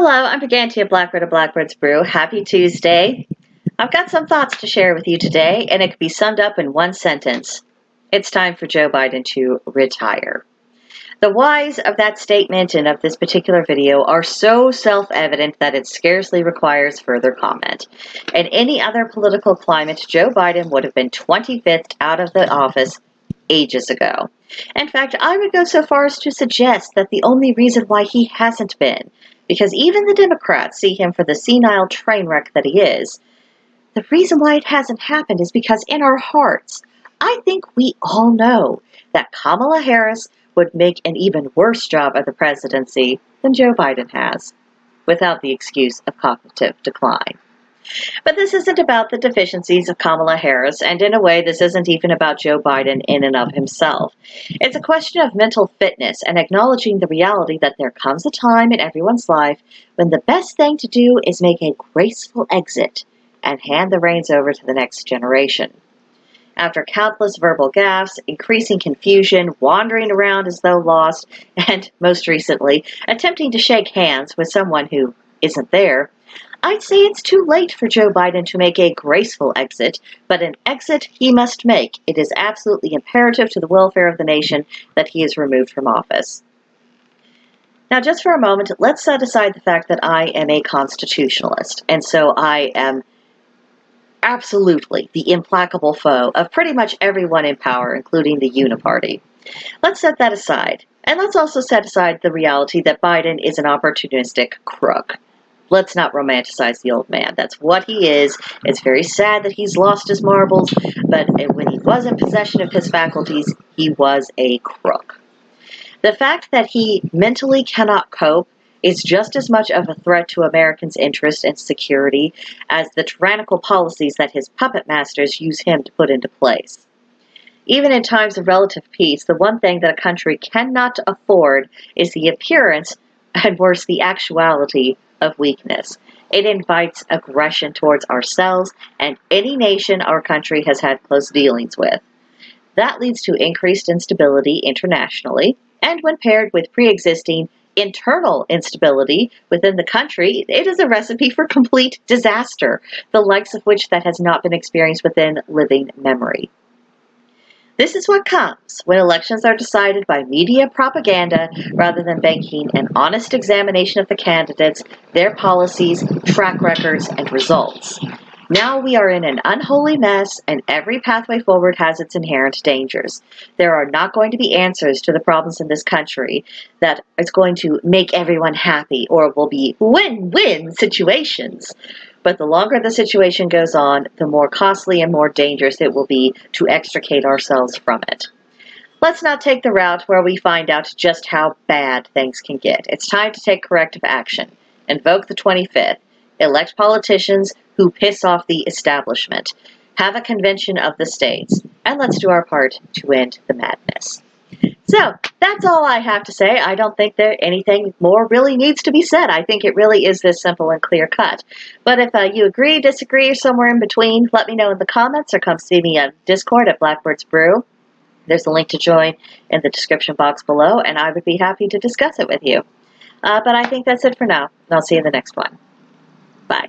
Hello, I'm Brigantia Blackbird of Blackbird's Brew. Happy Tuesday. I've got some thoughts to share with you today, and it could be summed up in one sentence. It's time for Joe Biden to retire. The whys of that statement and of this particular video are so self-evident that it scarcely requires further comment. In any other political climate, Joe Biden would have been 25th out of the office ages ago. In fact, I would go so far as to suggest that the only reason why he hasn't been, because even the Democrats see him for the senile train wreck that he is, the reason why it hasn't happened is because in our hearts, I think we all know that Kamala Harris would make an even worse job of the presidency than Joe Biden has, without the excuse of cognitive decline. But this isn't about the deficiencies of Kamala Harris, and in a way, this isn't even about Joe Biden in and of himself. It's a question of mental fitness and acknowledging the reality that there comes a time in everyone's life when the best thing to do is make a graceful exit and hand the reins over to the next generation. After countless verbal gaffes, increasing confusion, wandering around as though lost, and, most recently, attempting to shake hands with someone who isn't there, I'd say it's too late for Joe Biden to make a graceful exit, but an exit he must make. It is absolutely imperative to the welfare of the nation that he is removed from office. Now, just for a moment, let's set aside the fact that I am a constitutionalist, and so I am absolutely the implacable foe of pretty much everyone in power, including the Uniparty. Let's set that aside, and let's also set aside the reality that Biden is an opportunistic crook. Let's not romanticize the old man. That's what he is. It's very sad that he's lost his marbles, but when he was in possession of his faculties, he was a crook. The fact that he mentally cannot cope is just as much of a threat to Americans' interest and security as the tyrannical policies that his puppet masters use him to put into place. Even in times of relative peace, the one thing that a country cannot afford is the appearance, and worse, the actuality, of weakness. It invites aggression towards ourselves and any nation our country has had close dealings with. That leads to increased instability internationally, and when paired with pre-existing internal instability within the country, it is a recipe for complete disaster, the likes of which that has not been experienced within living memory. This is what comes when elections are decided by media propaganda rather than banking an honest examination of the candidates, their policies, track records, and results. Now we are in an unholy mess, and every pathway forward has its inherent dangers. There are not going to be answers to the problems in this country that is going to make everyone happy or will be win-win situations. But the longer the situation goes on, the more costly and more dangerous it will be to extricate ourselves from it. Let's not take the route where we find out just how bad things can get. It's time to take corrective action. Invoke the 25th. Elect politicians who piss off the establishment. Have a convention of the states. And let's do our part to end the madness. So, that's all I have to say. I don't think that anything more really needs to be said. I think it really is this simple and clear cut. But if you agree, disagree, or somewhere in between, let me know in the comments or come see me on Discord at Blackbird's Brew. There's a link to join in the description box below, and I would be happy to discuss it with you. But I think that's it for now, and I'll see you in the next one. Bye.